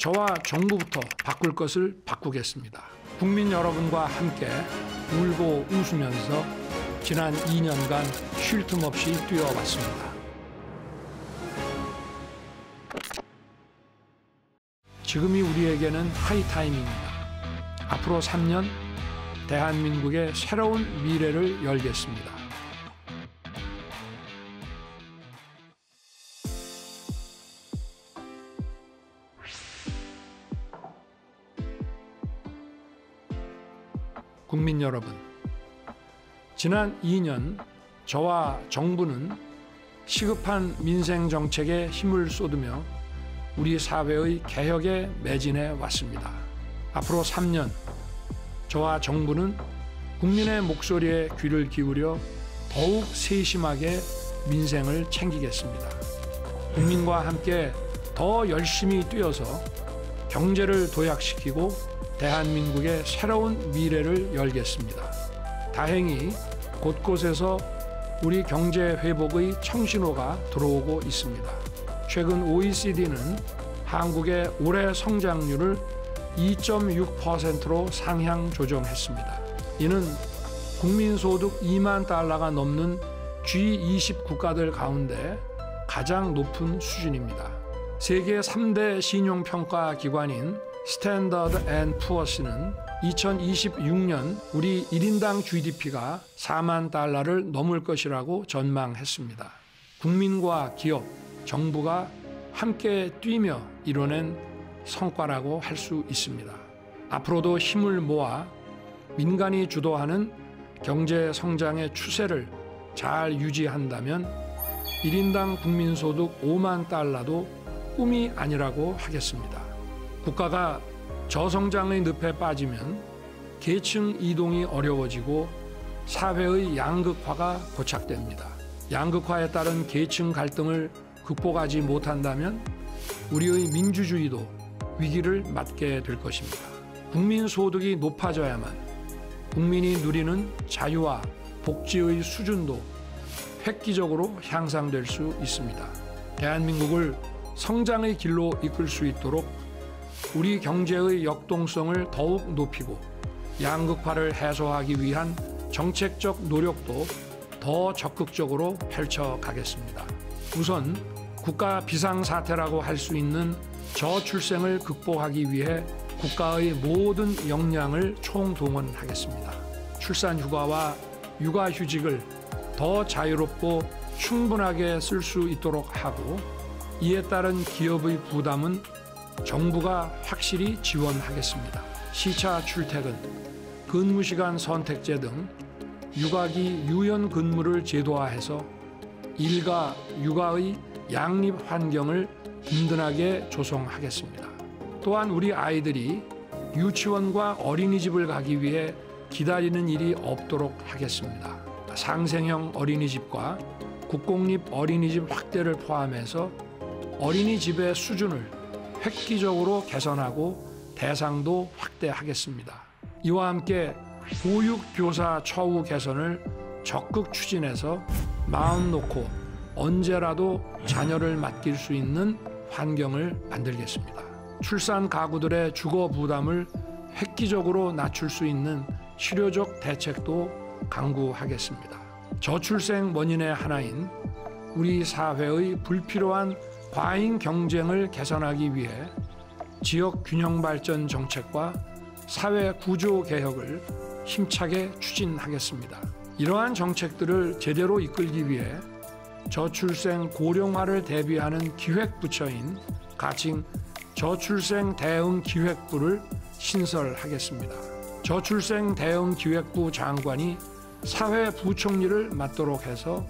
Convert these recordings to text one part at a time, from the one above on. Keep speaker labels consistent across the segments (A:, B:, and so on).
A: 저와 정부부터 바꿀 것을 바꾸겠습니다. 국민 여러분과 함께 울고 웃으면서 지난 2년간 쉴 틈 없이 뛰어왔습니다. 지금이 우리에게는 하이타임입니다. 앞으로 3년 대한민국의 새로운 미래를 열겠습니다. 국민 여러분, 지난 2년 저와 정부는 시급한 민생 정책에 힘을 쏟으며 우리 사회의 개혁에 매진해 왔습니다. 앞으로 3년 저와 정부는 국민의 목소리에 귀를 기울여 더욱 세심하게 민생을 챙기겠습니다. 국민과 함께 더 열심히 뛰어서 경제를 도약시키고 대한민국의 새로운 미래를 열겠습니다. 다행히 곳곳에서 우리 경제 회복의 청신호가 들어오고 있습니다. 최근 OECD는 한국의 올해 성장률을 2.6%로 상향 조정했습니다. 이는 국민소득 2만 달러가 넘는 G20 국가들 가운데 가장 높은 수준입니다. 세계 3대 신용평가 기관인 스탠더드 앤 푸어스는 2026년 우리 1인당 GDP가 4만 달러를 넘을 것이라고 전망했습니다. 국민과 기업, 정부가 함께 뛰며 이뤄낸 성과라고 할 수 있습니다. 앞으로도 힘을 모아 민간이 주도하는 경제 성장의 추세를 잘 유지한다면 1인당 국민소득 5만 달러도 꿈이 아니라고 하겠습니다. 국가가 저성장의 늪에 빠지면 계층 이동이 어려워지고 사회의 양극화가 고착됩니다. 양극화에 따른 계층 갈등을 극복하지 못한다면 우리의 민주주의도 위기를 맞게 될 것입니다. 국민 소득이 높아져야만 국민이 누리는 자유와 복지의 수준도 획기적으로 향상될 수 있습니다. 대한민국을 성장의 길로 이끌 수 있도록 우리 경제의 역동성을 더욱 높이고 양극화를 해소하기 위한 정책적 노력도 더 적극적으로 펼쳐가겠습니다. 우선 국가 비상사태라고 할 수 있는 저출생을 극복하기 위해 국가의 모든 역량을 총동원하겠습니다. 출산휴가와 육아휴직을 더 자유롭고 충분하게 쓸 수 있도록 하고 이에 따른 기업의 부담은 정부가 확실히 지원하겠습니다. 시차 출퇴근, 근무시간 선택제 등 육아기 유연 근무를 제도화해서 일과 육아의 양립 환경을 든든하게 조성하겠습니다. 또한 우리 아이들이 유치원과 어린이집을 가기 위해 기다리는 일이 없도록 하겠습니다. 상생형 어린이집과 국공립 어린이집 확대를 포함해서 어린이집의 수준을 획기적으로 개선하고 대상도 확대하겠습니다. 이와 함께 보육교사 처우 개선을 적극 추진해서 마음 놓고 언제라도 자녀를 맡길 수 있는 환경을 만들겠습니다. 출산 가구들의 주거 부담을 획기적으로 낮출 수 있는 실효적 대책도 강구하겠습니다. 저출생 원인의 하나인 우리 사회의 불필요한 과잉 경쟁을 개선하기 위해 지역 균형 발전 정책과 사회 구조 개혁을 힘차게 추진하겠습니다. 이러한 정책들을 제대로 이끌기 위해 저출생 고령화를 대비하는 기획부처인 가칭 저출생 대응 기획부를 신설하겠습니다. 저출생 대응 기획부 장관이 사회부총리를 맡도록 해서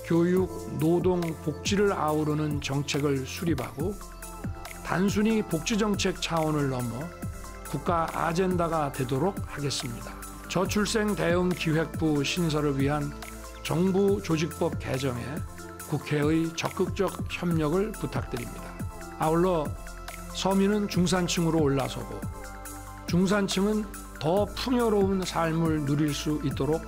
A: 교육, 노동, 복지를 아우르는 정책을 수립하고 단순히 복지정책 차원을 넘어 국가 아젠다가 되도록 하겠습니다. 저출생 대응 기획부 신설을 위한 정부 조직법 개정에 국회의 적극적 협력을 부탁드립니다. 아울러 서민은 중산층으로 올라서고 중산층은 더 풍요로운 삶을 누릴 수 있도록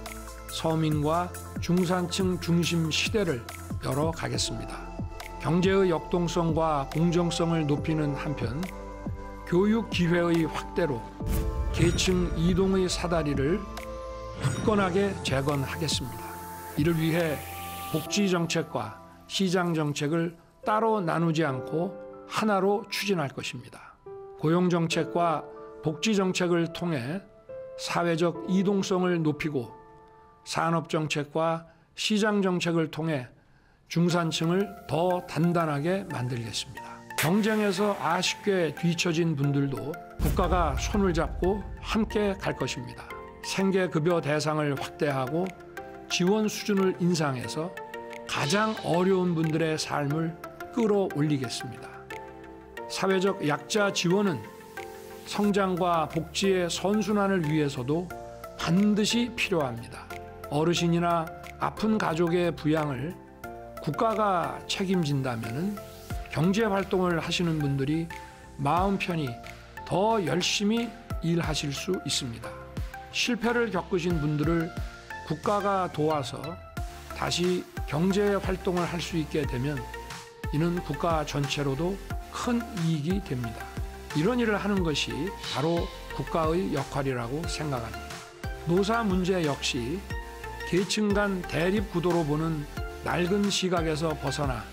A: 서민과 중산층 중심 시대를 열어가겠습니다. 경제의 역동성과 공정성을 높이는 한편 교육 기회의 확대로 계층 이동의 사다리를 굳건하게 재건하겠습니다. 이를 위해 복지정책과 시장정책을 따로 나누지 않고 하나로 추진할 것입니다. 고용정책과 복지정책을 통해 사회적 이동성을 높이고 산업정책과 시장정책을 통해 중산층을 더 단단하게 만들겠습니다. 경쟁에서 아쉽게 뒤처진 분들도 국가가 손을 잡고 함께 갈 것입니다. 생계급여 대상을 확대하고 지원 수준을 인상해서 가장 어려운 분들의 삶을 끌어올리겠습니다. 사회적 약자 지원은 성장과 복지의 선순환을 위해서도 반드시 필요합니다. 어르신이나 아픈 가족의 부양을 국가가 책임진다면 경제활동을 하시는 분들이 마음 편히 더 열심히 일하실 수 있습니다. 실패를 겪으신 분들을 국가가 도와서 다시 경제활동을 할 수 있게 되면 이는 국가 전체로도 큰 이익이 됩니다. 이런 일을 하는 것이 바로 국가의 역할이라고 생각합니다. 노사 문제 역시 계층 간 대립 구도로 보는 낡은 시각에서 벗어나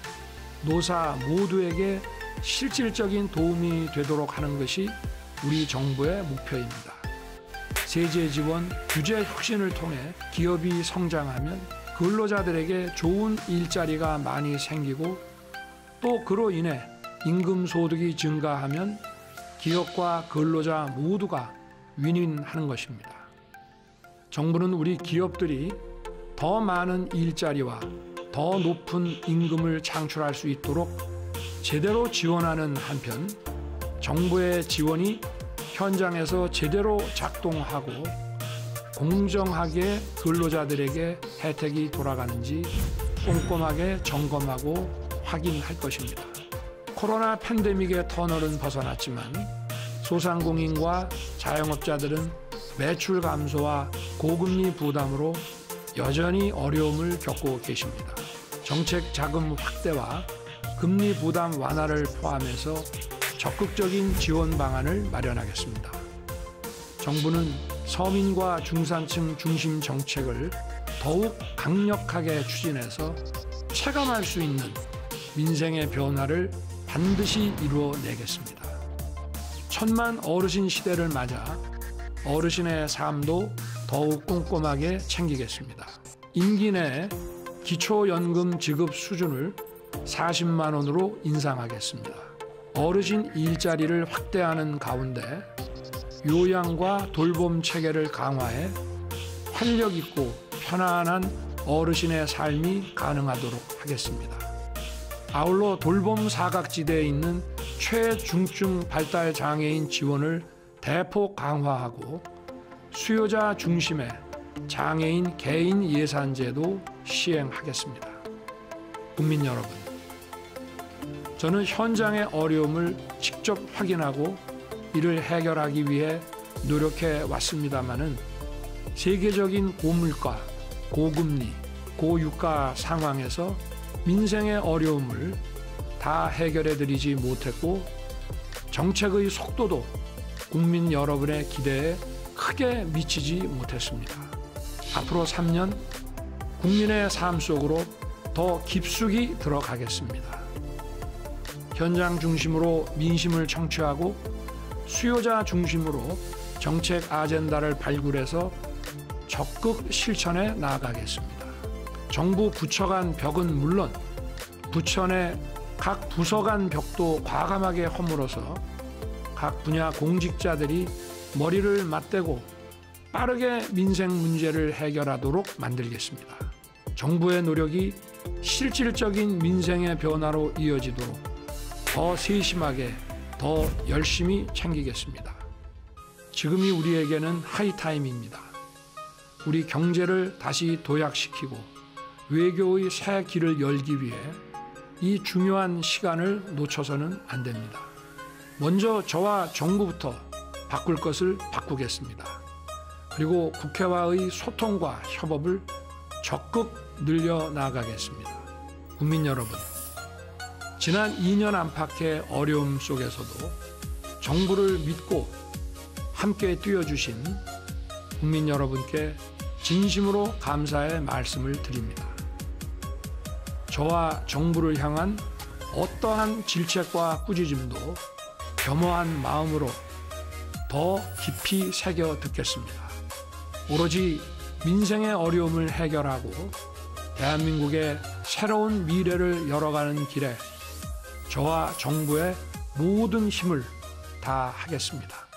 A: 노사 모두에게 실질적인 도움이 되도록 하는 것이 우리 정부의 목표입니다. 세제 지원, 규제 혁신을 통해 기업이 성장하면 근로자들에게 좋은 일자리가 많이 생기고 또 그로 인해 임금 소득이 증가하면 기업과 근로자 모두가 윈윈하는 것입니다. 정부는 우리 기업들이 더 많은 일자리와 더 높은 임금을 창출할 수 있도록 제대로 지원하는 한편 정부의 지원이 현장에서 제대로 작동하고 공정하게 근로자들에게 혜택이 돌아가는지 꼼꼼하게 점검하고 확인할 것입니다. 코로나 팬데믹의 터널은 벗어났지만 소상공인과 자영업자들은 매출 감소와 고금리 부담으로 여전히 어려움을 겪고 계십니다. 정책 자금 확대와 금리 부담 완화를 포함해서 적극적인 지원 방안을 마련하겠습니다. 정부는 서민과 중산층 중심 정책을 더욱 강력하게 추진해서 체감할 수 있는 민생의 변화를 반드시 이루어내겠습니다. 천만 어르신 시대를 맞아 어르신의 삶도 더욱 꼼꼼하게 챙기겠습니다. 임기 내에 기초연금 지급 수준을 40만 원으로 인상하겠습니다. 어르신 일자리를 확대하는 가운데 요양과 돌봄 체계를 강화해 활력 있고 편안한 어르신의 삶이 가능하도록 하겠습니다. 아울러 돌봄 사각지대에 있는 최중증 발달 장애인 지원을 대폭 강화하고 수요자 중심의 장애인 개인 예산제도 시행하겠습니다. 국민 여러분, 저는 현장의 어려움을 직접 확인하고 이를 해결하기 위해 노력해 왔습니다마는 세계적인 고물가, 고금리, 고유가 상황에서 민생의 어려움을 다 해결해 드리지 못했고 정책의 속도도 국민 여러분의 기대에 크게 미치지 못했습니다. 앞으로 3년 국민의 삶 속으로 더 깊숙이 들어가겠습니다. 현장 중심으로 민심을 청취하고 수요자 중심으로 정책 아젠다를 발굴해서 적극 실천해 나아가겠습니다. 정부 부처 간 벽은 물론 부처 내 각 부서 간 벽도 과감하게 허물어서 각 분야 공직자들이 머리를 맞대고 빠르게 민생 문제를 해결하도록 만들겠습니다. 정부의 노력이 실질적인 민생의 변화로 이어지도록 더 세심하게, 더 열심히 챙기겠습니다. 지금이 우리에게는 하이타임입니다. 우리 경제를 다시 도약시키고 외교의 새 길을 열기 위해 이 중요한 시간을 놓쳐서는 안 됩니다. 먼저 저와 정부부터 바꿀 것을 바꾸겠습니다. 그리고 국회와의 소통과 협업을 적극 늘려나가겠습니다. 국민 여러분, 지난 2년 안팎의 어려움 속에서도 정부를 믿고 함께 뛰어주신 국민 여러분께 진심으로 감사의 말씀을 드립니다. 저와 정부를 향한 어떠한 질책과 꾸짖음도 겸허한 마음으로 더 깊이 새겨 듣겠습니다. 오로지 민생의 어려움을 해결하고 대한민국의 새로운 미래를 열어가는 길에 저와 정부의 모든 힘을 다하겠습니다.